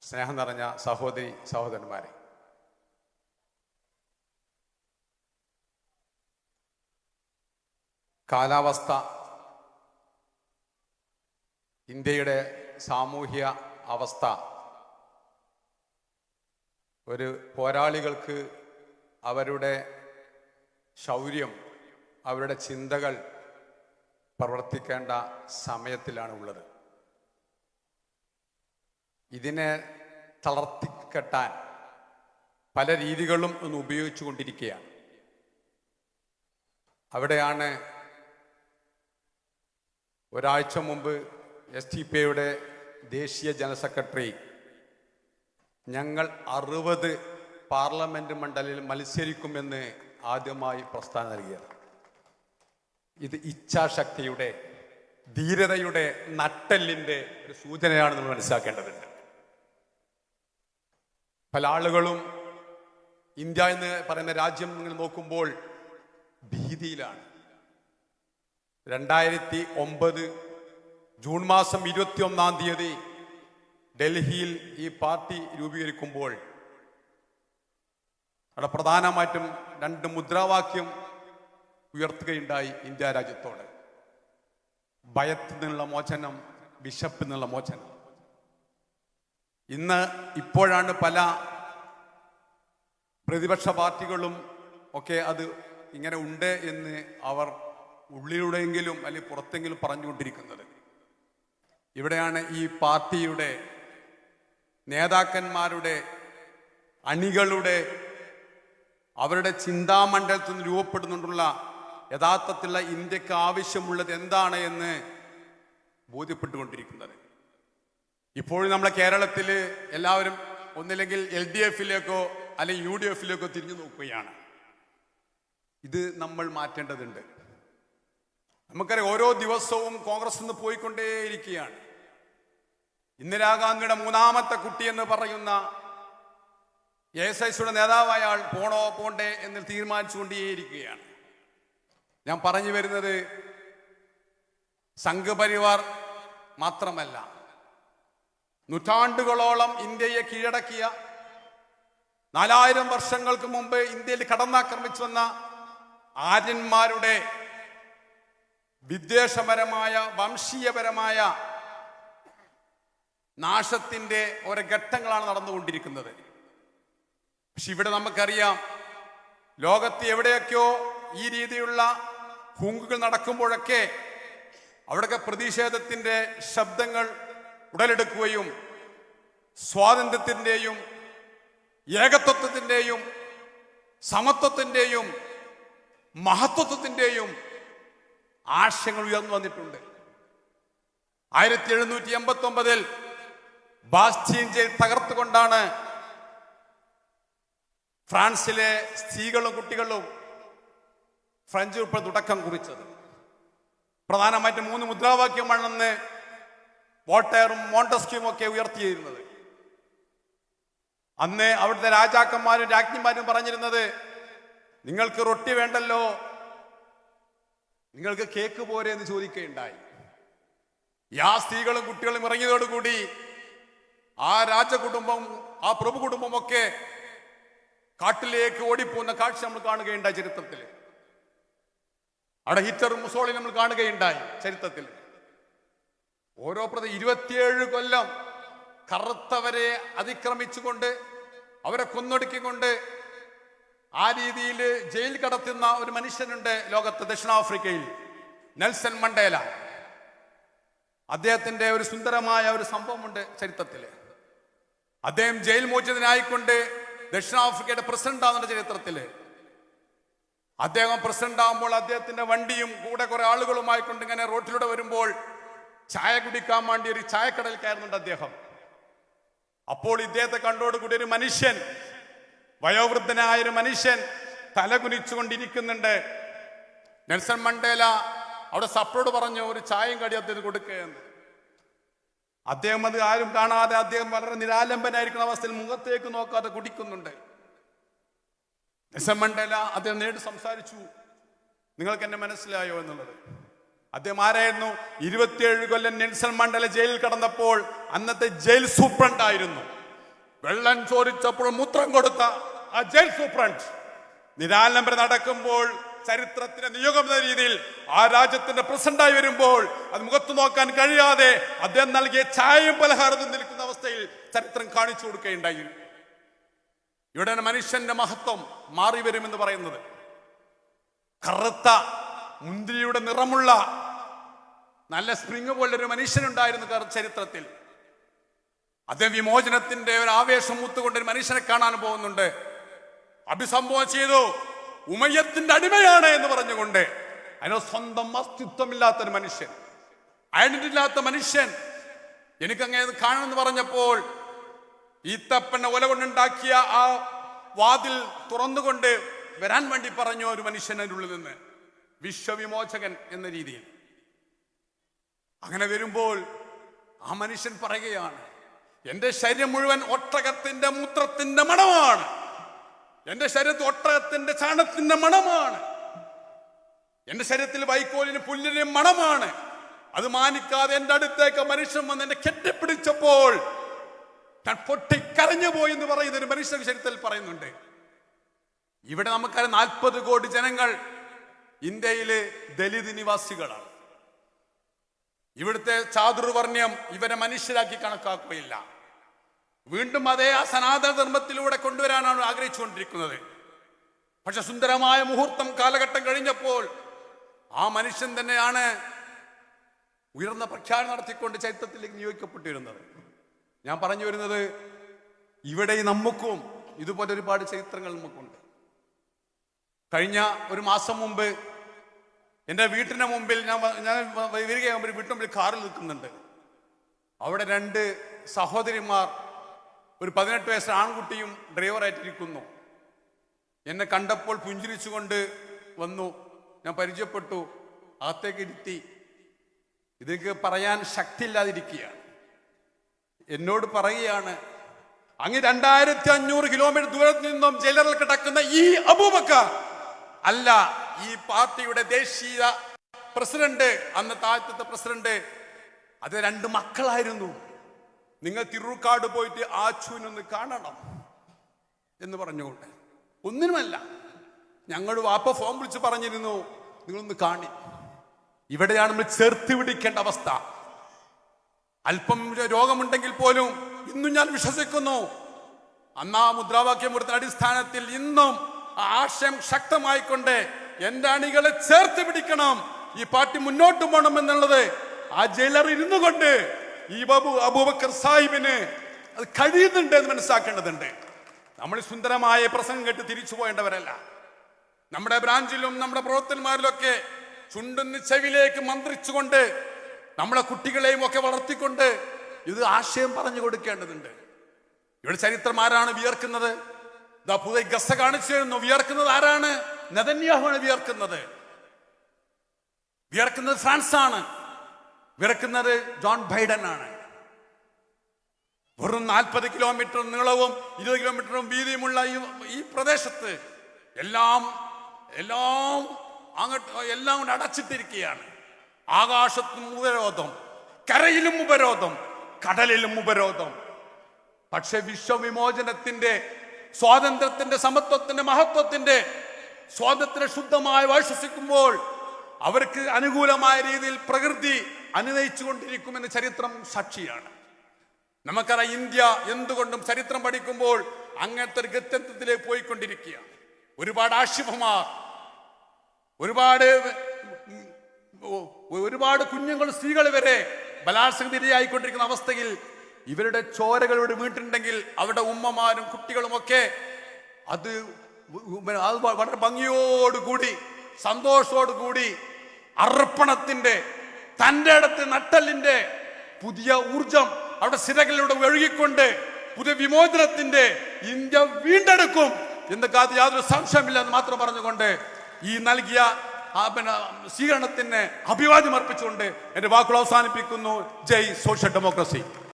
സ്നേഹം നിറഞ്ഞ സഹോദരി സഹോദരന്മാരെ, കാലാവസ്ഥ ഇന്ത്യയുടെ സാമൂഹ്യ അവസ്ഥ ഒരു പോരാളികൾക്ക് അവരുടെ ശൗര്യം, അവരുടെ ചിന്തകൾ പ്രവർത്തിക്കേണ്ട സമയത്തിലാണ് ഉള്ളത്. ഇതിനെ തളർത്തിക്കെട്ടാൻ പല രീതികളും ഒന്ന് ഉപയോഗിച്ചു കൊണ്ടിരിക്കുകയാണ്. അവിടെയാണ് ഒരാഴ്ച മുമ്പ് SDPയുടെ ദേശീയ ജനറൽ സെക്രട്ടറി ഞങ്ങൾ 60 പാർലമെന്റ് മണ്ഡലത്തിൽ മത്സരിക്കുമെന്ന് ആദ്യമായി പ്രസ്താവന നൽകിയത്. ഇത് ഇച്ഛാശക്തിയുടെ, ധീരതയുടെ, നട്ടെല്ലിൻ്റെ ഒരു സൂചനയാണെന്ന് നമ്മൾ മനസ്സിലാക്കേണ്ടതുണ്ട്. പല ആളുകളും ഇന്ത്യ എന്ന് പറയുന്ന രാജ്യം നിങ്ങൾ നോക്കുമ്പോൾ ഭീതിയിലാണ്. 2009 ജൂൺ മാസം 21-ാം തീയതി ഡൽഹിയിൽ ഈ പാർട്ടി രൂപീകരിക്കുമ്പോൾ അവിടെ പ്രധാനമായിട്ടും 2 മുദ്രാവാക്യം ഉയർത്തുകയുണ്ടായി ഇന്ത്യ രാജ്യത്തോട്: ഭയത്തിൽ നിന്നുള്ള മോചനം, വിശപ്പിൽ നിന്നുള്ള മോചനം. ഇപ്പോഴാണ് പല പ്രതിപക്ഷ പാർട്ടികളും ഒക്കെ അത് ഇങ്ങനെ ഉണ്ട് എന്ന് അവർ ഉള്ളിലൂടെയെങ്കിലും അല്ലെങ്കിൽ പുറത്തെങ്കിലും പറഞ്ഞുകൊണ്ടിരിക്കുന്നത്. ഇവിടെയാണ് ഈ പാർട്ടിയുടെ നേതാക്കന്മാരുടെ, അണികളുടെ, അവരുടെ ചിന്താമണ്ഡലത്തിൽ നിന്ന് രൂപപ്പെടുന്നുണ്ടുള്ള യഥാർത്ഥത്തിലുള്ള ഇന്ത്യക്ക് ആവശ്യമുള്ളത് എന്താണ് എന്ന് ബോധ്യപ്പെട്ടുകൊണ്ടിരിക്കുന്നത്. ഇപ്പോഴും നമ്മളെ കേരളത്തിൽ എല്ലാവരും ഒന്നില്ലെങ്കിൽ LDFിലേക്കോ അല്ലെങ്കിൽ UDFിലേക്കോ തിരിഞ്ഞു നോക്കുകയാണ്. ഇത് നമ്മൾ മാറ്റേണ്ടതുണ്ട്. നമുക്കറിയാം, ഓരോ ദിവസവും കോൺഗ്രസ് നിന്ന് പോയിക്കൊണ്ടേയിരിക്കുകയാണ്. ഇന്ദിരാഗാന്ധിയുടെ 3ാമത്തെ കുട്ടി എന്ന് പറയുന്ന AICIയുടെ നേതാവായ ആൾ പോണോ പോണ്ടേ എന്ന് തീരുമാനിച്ചുകൊണ്ടേയിരിക്കുകയാണ്. ഞാൻ പറഞ്ഞു വരുന്നത് സംഘപരിവാർ മാത്രമല്ല, നൂറ്റാണ്ടുകളോളം ഇന്ത്യയെ കീഴടക്കിയ, 4000 വർഷങ്ങൾക്ക് മുമ്പ് ഇന്ത്യയിൽ കടന്നാക്രമിച്ചു വന്ന ആര്യന്മാരുടെ വിദ്വേഷപരമായ, വംശീയപരമായ നാശത്തിന്റെ ഓരോ ഘട്ടങ്ങളാണ് നടന്നുകൊണ്ടിരിക്കുന്നത്. പക്ഷെ ഇവിടെ നമുക്കറിയാം, ലോകത്ത് എവിടെയൊക്കെയോ ഈ രീതിയിലുള്ള ഹുങ്കുകൾ നടക്കുമ്പോഴൊക്കെ അവിടെയൊക്കെ പ്രതിഷേധത്തിന്റെ ശബ്ദങ്ങൾ ഉടലെടുക്കുകയും സ്വാതന്ത്ര്യത്തിൻ്റെയും ഏകത്വത്തിൻ്റെയും സമത്വത്തിൻ്റെയും മഹത്വത്തിൻ്റെയും ആശയങ്ങൾ ഉയർന്നു വന്നിട്ടുണ്ട്. 1789 ബാസ്റ്റീൻ ജയിൽ തകർത്തുകൊണ്ടാണ് ഫ്രാൻസിലെ സ്ത്രീകളും കുട്ടികളും ഫ്രഞ്ച് ഉൾപ്പെടെ തുടക്കം കുറിച്ചത്. പ്രധാനമായിട്ടും 3 മുദ്രാവാക്യമാണെന്ന് വോൾട്ടയറും മോണ്ടസ്ക്യൂവും ഒക്കെ ഉയർത്തിയിരുന്നത്. അന്ന് അവിടുത്തെ രാജാക്കന്മാരും രാജ്ഞിമാരും പറഞ്ഞിരുന്നത്, നിങ്ങൾക്ക് റൊട്ടി വേണ്ടല്ലോ, നിങ്ങൾക്ക് കേക്ക് പോരെ എന്ന് ചോദിക്കുകയുണ്ടായി. ആ സ്ത്രീകളും കുട്ടികളും ഇറങ്ങിയതോടുകൂടി ആ രാജകുടുംബം, ആ പ്രഭു കുടുംബമൊക്കെ കാട്ടിലേക്ക് ഓടിപ്പോകുന്ന കാഴ്ച നമ്മൾ കാണുകയുണ്ടായി ചരിത്രത്തിൽ. അവിടെ ഹിറ്റ്ലറും മുസോളിനും നമ്മൾ കാണുകയുണ്ടായി ചരിത്രത്തിൽ. ഓരോ 27 കൊല്ലം കറുത്തവരെ അതിക്രമിച്ചുകൊണ്ട്, അവരെ കൊന്നൊടുക്കിക്കൊണ്ട് ആ രീതിയിൽ ജയിൽ കടത്തുന്ന ഒരു മനുഷ്യനുണ്ട് ലോകത്ത്, ദക്ഷിണാഫ്രിക്കയിൽ, നെൽസൺ മണ്ടേല. അദ്ദേഹത്തിന്റെ ഒരു സുന്ദരമായ ഒരു സംഭവമുണ്ട് ചരിത്രത്തിൽ. അദ്ദേഹം ജയിൽ മോചിതനായിക്കൊണ്ട് ദക്ഷിണാഫ്രിക്കയുടെ പ്രസിഡന്റ് ആവുന്ന ചരിത്രത്തിൽ. അദ്ദേഹം പ്രസിഡന്റ് ആകുമ്പോൾ അദ്ദേഹത്തിന്റെ വണ്ടിയും കൂടെ കുറെ ആളുകളുമായിക്കൊണ്ട് ഇങ്ങനെ റോഡിലൂടെ വരുമ്പോൾ ചായ കുടിക്കാൻ വേണ്ടി ഒരു ചായക്കടയിൽ കയറുന്നുണ്ട് അദ്ദേഹം. അപ്പോൾ ഇദ്ദേഹത്തെ കണ്ടോടുകൂടി ഒരു മനുഷ്യൻ, വയോവൃദ്ധനായ ഒരു മനുഷ്യൻ തലകുനിച്ചുകൊണ്ടിരിക്കുന്നുണ്ട്. നെൽസൺ മണ്ടേല അവിടെ സപ്രോട് പറഞ്ഞു, ഒരു ചായയും കടി അദ്ദേഹത്തിന് കൊടുക്കുകയെന്ന്. അദ്ദേഹം അത് ആരും കാണാതെ, അദ്ദേഹം വളരെ നിരാലംബനായിരിക്കുന്ന അവസ്ഥയിൽ മുഖത്തേക്ക് നോക്കാതെ കുടിക്കുന്നുണ്ട്. നെൽസൺ മണ്ടേല അദ്ദേഹം നേരിട്ട് സംസാരിച്ചു, നിങ്ങൾക്ക് എന്നെ മനസ്സിലായോ എന്നുള്ളത്. അദ്ദേഹം ആരായിരുന്നു? 27 കൊല്ലം നെൽസൺ മണ്ടേല ജയിലിൽ കടന്നപ്പോൾ അന്നത്തെ ജയിൽ സൂപ്രണ്ട് ആയിരുന്നു. വെള്ളം ചോദിച്ചപ്പോൾ മൂത്രം കൊടുത്ത ആ ജയിൽ സൂപ്രണ്ട് നിരാലംബരം നടക്കുമ്പോൾ ചരിത്രത്തിന്റെ നിയോഗം എന്ന രീതിയിൽ ആ രാജ്യത്തിന്റെ പ്രസിഡന്റായി വരുമ്പോൾ അത് മുഖത്ത് നോക്കാൻ കഴിയാതെ അദ്ദേഹം നൽകിയ ചായയും പലഹാരവും നിൽക്കുന്ന അവസ്ഥയിൽ ചരിത്രം കാണിച്ചു കൊടുക്കുകയുണ്ടായി. ഇവിടെ മനുഷ്യന്റെ മഹത്വം മാറി വരുമെന്ന് പറയുന്നത്. കറുത്ത മുന്തിരിയുടെ നിറമുള്ള നല്ല സ്പ്രിങ് പോലൊരു മനുഷ്യനുണ്ടായിരുന്നു ചരിത്രത്തിൽ. അദ്ദേഹം വിമോചനത്തിന്റെ ഒരു ആവേശം മൂത്തുകൊണ്ട് ഒരു മനുഷ്യനെ കാണാൻ പോകുന്നുണ്ട്. അഭിസംബോധന ചെയ്തു, ഉമയ്യത്തിന്റെ അടിമയാണ് എന്ന് പറഞ്ഞുകൊണ്ട്. അതിന് സ്വന്തം അസ്തിത്വമില്ലാത്തൊരു മനുഷ്യൻ, ഐഡന്റിറ്റി ഇല്ലാത്ത മനുഷ്യൻ. എനിക്കങ്ങനെ കാണുമെന്ന് പറഞ്ഞപ്പോൾ ഈത്തപ്പനെ ഒല കൊണ്ടുണ്ടാക്കിയ ആ വാതിൽ തുറന്നുകൊണ്ട് വരാൻ വേണ്ടി പറഞ്ഞു ഒരു മനുഷ്യൻ അതിൻ്റെ ഉള്ളിൽ നിന്ന്, വിശ്വവിമോചകൻ എന്ന രീതിയിൽ. അങ്ങനെ വരുമ്പോൾ ആ മനുഷ്യൻ പറയുകയാണ്, എന്റെ ശരീരം മുഴുവൻ ഒട്ടകത്തിന്റെ മൂത്രത്തിന്റെ മണമാണ്, എന്റെ ശരീരത്തിൽ ഒട്ടകത്തിന്റെ ചാണത്തിന്റെ മണമാണ്, എന്റെ ശരീരത്തിൽ വൈക്കോലിന് പുല്ലിന് മണമാണ്. അത് മാനിക്കാതെ എന്റെ അടുത്തേക്ക് മനുഷ്യൻ വന്ന് എന്നെ കെട്ടിപ്പിടിച്ചപ്പോൾ ഞാൻ പൊട്ടിക്കരഞ്ഞു പോയി എന്ന് പറയുന്ന ഒരു മനുഷ്യ ശരീരത്തിൽ പറയുന്നുണ്ട്. ഇവിടെ നമുക്കറിയാം 40 കോടി ജനങ്ങൾ ഇന്ത്യയിലെ ദലിത് നിവാസികളാണ്. ഇവിടുത്തെ ചാതുർവർണ്ണ്യം ഇവരെ മനുഷ്യരാക്കി കണക്കാക്കുകയില്ല. വീണ്ടും അതേ ആ സനാതന ധർമ്മത്തിലൂടെ കൊണ്ടുവരാനാണ് ആഗ്രഹിച്ചുകൊണ്ടിരിക്കുന്നത്. പക്ഷെ സുന്ദരമായ മുഹൂർത്തം കാലഘട്ടം കഴിഞ്ഞപ്പോൾ ആ മനുഷ്യൻ തന്നെയാണ് ഉയർന്ന പ്രഖ്യാപനം നടത്തിക്കൊണ്ട് ചരിത്രത്തിലേക്ക് നിയോഗിക്കപ്പെട്ടിരുന്നത്. ഞാൻ പറഞ്ഞു വരുന്നത്, ഇവിടെ നമുക്കും ഇതുപോലെ ഒരുപാട് ചരിത്രങ്ങൾ നമുക്കുണ്ട്. കഴിഞ്ഞ ഒരു മാസം മുമ്പ് എൻ്റെ വീട്ടിന് മുമ്പിൽ ഞാൻ വരികയാകുമ്പോൾ വീട്ടിന് മുമ്പിൽ കാറിൽ നിൽക്കുന്നുണ്ട്. അവിടെ 2 സഹോദരിമാർ, ഒരു 18 വയസ്സ് ആൺകുട്ടിയും ഡ്രൈവറായിട്ടിരിക്കുന്നു. എന്നെ കണ്ടപ്പോൾ പുഞ്ചിരിച്ചുകൊണ്ട് വന്നു. ഞാൻ പരിചയപ്പെട്ടു, അകത്തേക്ക് ഇരുത്തി. ഇതൊക്കെ പറയാൻ ശക്തിയില്ലാതിരിക്കുകയാണ്. എന്നോട് പറയുകയാണ്, അങ്ങ് 2500 കിലോമീറ്റർ ദൂരത്ത് നിന്നും ജയിലറിൽ കിടക്കുന്ന ഈ അബൂബക്കർ അല്ല ഈ പാർട്ടിയുടെ ദേശീയ പ്രസിഡന്റ്, അന്ന് താഴത്തെ പ്രസിഡന്റ്. അത് 2 മക്കളായിരുന്നു. നിങ്ങൾ തിരൂർക്കാട് പോയിട്ട് ആച്ചുവിനൊന്ന് കാണണം എന്ന് പറഞ്ഞുകൊണ്ട്. ഒന്നിനുമല്ല, ഞങ്ങൾ വാപ്പ ഫോൺ വിളിച്ച് പറഞ്ഞിരുന്നു, നിങ്ങളൊന്ന് കാണി. ഇവിടെയാണ് നമ്മൾ ചേർത്ത് പിടിക്കേണ്ട അവസ്ഥ. അല്പം രോഗമുണ്ടെങ്കിൽ പോലും ഇന്നും ഞാൻ വിശ്വസിക്കുന്നു, അന്ന് ആ മുദ്രാവാക്യം കൊടുത്ത അടിസ്ഥാനത്തിൽ ഇന്നും ആശയം ശക്തമായിക്കൊണ്ട് എന്റെ അണികളെ ചേർത്ത് പിടിക്കണം, ഈ പാർട്ടി മുന്നോട്ട് പോകണം എന്നുള്ളത് ആ ജയിലറിൽ ഇരുന്നു കൊണ്ട് ഈ അബൂബക്കർ സാഹിബിന് അത് കഴിയുന്നുണ്ട് എന്ന് മനസ്സിലാക്കേണ്ടതുണ്ട്. നമ്മൾ സുന്ദരമായ പ്രസംഗം കേട്ട് തിരിച്ചു പോകേണ്ടവരല്ല. നമ്മുടെ ബ്രാഞ്ചിലും നമ്മുടെ പ്രവർത്തകന്മാരിലൊക്കെ ചുണ്ടുന്ന ചെവിലേക്ക് മന്ത്രിച്ചുകൊണ്ട് നമ്മളെ കുട്ടികളെയും ഒക്കെ വളർത്തിക്കൊണ്ട് ഇത് ആശയം പറഞ്ഞു കൊടുക്കേണ്ടതുണ്ട്. ഇവിടെ ചരിത്രം ആരാണ് വിയർക്കുന്നത്? ഇതാ പുതിയ ഗസ കാണിച്ചു തരുന്നു. വിയർക്കുന്നത് ആരാണ്? നെതന്യാഹുവാണ് വിയർക്കുന്നത്. വിയർക്കുന്നത് ഫ്രാൻസാണ്. വിയർക്കുന്നത് ജോൺ ബൈഡൻ ആണ്. വെറും 40 കിലോമീറ്റർ നീളവും 20 കിലോമീറ്ററും വീതിയുമുള്ള ഈ പ്രദേശത്ത് എല്ലാം കൊണ്ട് അടച്ചിട്ടിരിക്കുകയാണ്. ആകാശത്തും ഉപരോധം, കരയിലും ഉപരോധം, കടലിലും ഉപരോധം. പക്ഷെ വിശ്വവിമോചനത്തിന്റെ, സ്വാതന്ത്ര്യത്തിന്റെ, സമത്വത്തിന്റെ, മഹത്വത്തിന്റെ, സ്വാതന്ത്ര്യം ശുദ്ധമായി വിശ്വസിക്കുമ്പോൾ അവർക്ക് അനുകൂലമായ രീതിയിൽ പ്രകൃതി അനുനയിച്ചു കൊണ്ടിരിക്കുമെന്ന് ചരിത്രം സാക്ഷിയാണ്. നമുക്കറിയാം, ഇന്ത്യ എന്തുകൊണ്ടും ചരിത്രം പഠിക്കുമ്പോൾ അങ്ങനത്തെ ഒരു ഗത്യന്തത്തിലേക്ക് പോയിക്കൊണ്ടിരിക്കുകയാണ്. ഒരുപാട് ആശിഫമാർ, ഒരുപാട് കുഞ്ഞുങ്ങൾ, സ്ത്രീകൾ വരെ ബലാത്സംഗത്തിരയായിക്കൊണ്ടിരിക്കുന്ന അവസ്ഥയിൽ ഇവരുടെ ചോരകളോട് വീട്ടിട്ടുണ്ടെങ്കിൽ അവരുടെ ഉമ്മമാരും കുട്ടികളും ഒക്കെ അത് വളരെ ഭംഗിയോടുകൂടി, സന്തോഷത്തോടുകൂടി, അർപ്പണത്തിന്റെ, തൻ്റെ അടുത്ത് നട്ടലിന്റെ പുതിയ ഊർജം അവിടെ സിരകളിലൂടെ ഒഴുകിക്കൊണ്ട് പുതിയ വിമോചനത്തിന്റെ ഇന്ത്യ വീണ്ടെടുക്കും എന്ന് കാത്ത് യാതൊരു സംശയമില്ല എന്ന് മാത്രം പറഞ്ഞുകൊണ്ട് ഈ നൽകിയ സ്വീകരണത്തിന് അഭിവാദ്യം അർപ്പിച്ചുകൊണ്ട് എന്റെ വാക്കുകൾ അവസാനിപ്പിക്കുന്നു. ജയ് സോഷ്യൽ ഡെമോക്രസി.